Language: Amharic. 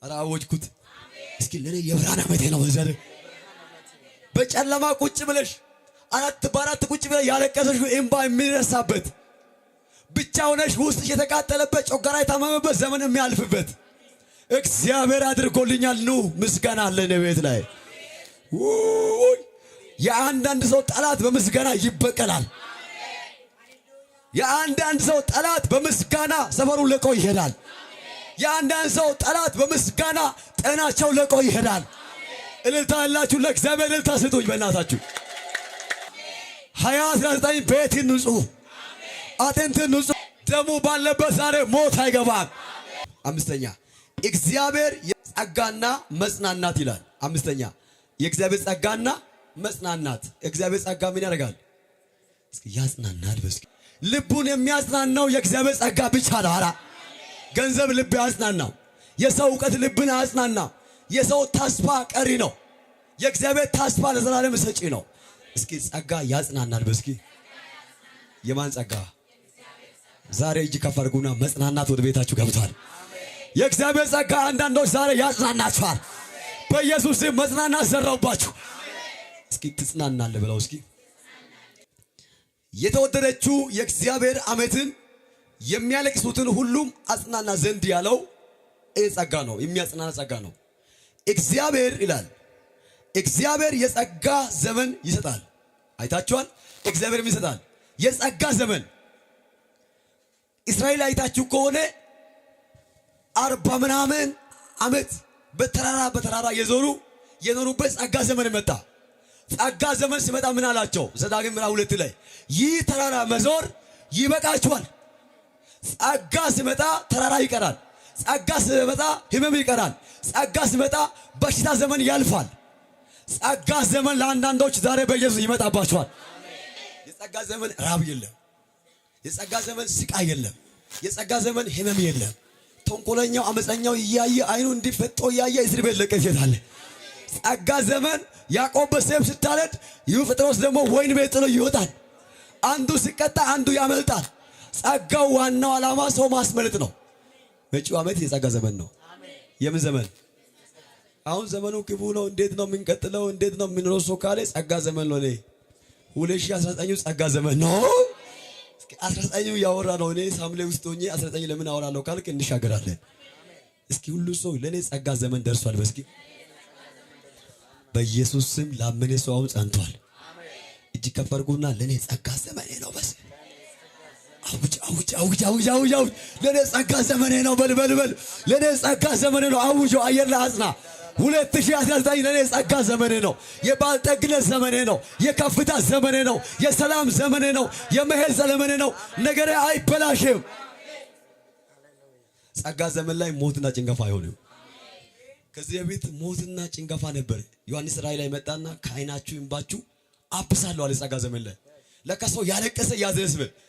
አራወጅኩት እስኪ ለኔ የብርሃን ዓመቴ ነው። ዘር በጨለማ ቁጭ ብለሽ አራት በአራት ቁጭ ብለሽ ያለቀሰሽ እንባ የሚረሳበት ብቻ ሆነሽ ውስጥሽ የተቃጠለበት ጮጋራ የታመመበት ዘመን የሚያልፍበት እግዚአብሔር አድርጎልኛል። ኑ ምስጋና አለ ቤት ላይ የአንዳንድ ሰው ጠላት በምስጋና ይበቀላል። የአንዳንድ ሰው ጠላት በምስጋና ሰፈሩን ለቆ ይሄዳል። የአንዳንድ ሰው ጠላት በምስጋና ጤናቸው ለቆ ይሄዳል። እልልታ ያላችሁ ለእግዚአብሔር እልልታ ስጡኝ በእናታችሁ። 2019 ቤትን ንጹህ አጥንትን ንጹህ ደሙ ባለበት ዛሬ ሞት አይገባም። አምስተኛ እግዚአብሔር ጸጋና መጽናናት ይላል። አምስተኛ የእግዚአብሔር ጸጋና መጽናናት። እግዚአብሔር ጸጋ ምን ያደርጋል? እስኪ ያጽናናል። በስኪ ልቡን የሚያጽናናው የእግዚአብሔር ጸጋ ብቻ ነው። አራ ገንዘብ ልብ ያጽናናው፣ የሰው ዕውቀት ልብን ያጽናናው፣ የሰው ተስፋ ቀሪ ነው። የእግዚአብሔር ተስፋ ለዘላለም ሰጪ ነው። እስኪ ጸጋ ያጽናናል። በስኪ የማን ጸጋ? ዛሬ እጅ ከፍ አድርጉና መጽናናት ወደ ቤታችሁ ገብቷል። የእግዚአብሔር ጸጋ አንዳንዶች ዛሬ ያጽናናችኋል። በኢየሱስ ስም መጽናናት ዘራውባችሁ። እስኪ ትጽናናለህ ብለው እስኪ የተወደደችው የእግዚአብሔር ዓመትን የሚያለቅሱትን ሁሉም አጽናና ዘንድ ያለው ጸጋ ነው። የሚያጽናና ጸጋ ነው። እግዚአብሔር ይላል እግዚአብሔር የጸጋ ዘመን ይሰጣል። አይታችኋል? እግዚአብሔር ይሰጣል የጸጋ ዘመን። እስራኤል አይታችሁ ከሆነ 40 ምናምን ዓመት በተራራ የኖሩበት ጸጋ ዘመን መጣ። ጸጋ ዘመን ሲመጣ ምን አላቸው? ዘዳግም ምዕራፍ 2 ላይ ይህ ተራራ መዞር ይበቃችኋል። ጸጋ ሲመጣ ተራራ ይቀራል። ጸጋ ሲመጣ ህመም ይቀራል። ጸጋ ሲመጣ በሽታ ዘመን ያልፋል። ጸጋ ዘመን ለአንዳንዶች ዛሬ በኢየሱስ ይመጣባቸዋል። የጸጋ ዘመን ራብ የለም። የጸጋ ዘመን ስቃይ የለም። የጸጋ ዘመን ህመም የለም። ተንኮለኛው አመፀኛው እያየ አይኑ እንዲፈጦ እያየ እስር ቤት ለቀሽታለ። ጸጋ ዘመን ያዕቆብ በሰይፍ ሲታረድ ጴጥሮስ ደግሞ ወይን ቤት ጥሎ ይወጣል። አንዱ ሲቀጣ አንዱ ያመልጣል። ጸጋው ዋናው ዓላማ ሰው ማስመለጥ ነው። መጪው ዓመት የጸጋ ዘመን ነው። የምን ዘመን? አሁን ዘመኑ ክፉ ነው። እንዴት ነው የምንቀጥለው? እንዴት ነው የምንኖረው? ሰው ካለ ጸጋ ዘመን ነው። 2019 ጸጋ ዘመን ነው። 19 ያወራ ነው። እኔ ሳምሌ ውስጥ ሆኜ 19 ለምን አወራለሁ ካልክ እንሻገራለን። እስኪ ሁሉ ሰው ለኔ ጸጋ ዘመን ደርሷል። በስኪ በኢየሱስ ስም ላመነ ሰው አሁን ጸንቷል። እጅ ከፈርጉና ለኔ ጸጋ ዘመኔ ነው። በስ አውጅ ለኔ ጸጋ ዘመኔ ነው። በል ለኔ ጸጋ ዘመኔ ነው። አውጆ አየር ላይ አጽና። 2019 ለኔ ጸጋ ዘመኔ ነው። የባልጠግነት ዘመኔ ነው። የከፍታ ዘመኔ ነው። የሰላም ዘመኔ ነው። የመሄድ ዘመኔ ነው። ነገሬ አይበላሽም። ጸጋ ዘመን ላይ ሞትና ጭንገፋ አይሆንም። ከዚህ በፊት ሞትና ጭንገፋ ነበር። ዮሐንስ ራእይ ላይ መጣና ከዓይናችሁ እንባችሁ አብሳለሁ አለ። ጸጋ ዘመን ላይ ለካ ሰው ያለቀሰ ያዘነስበ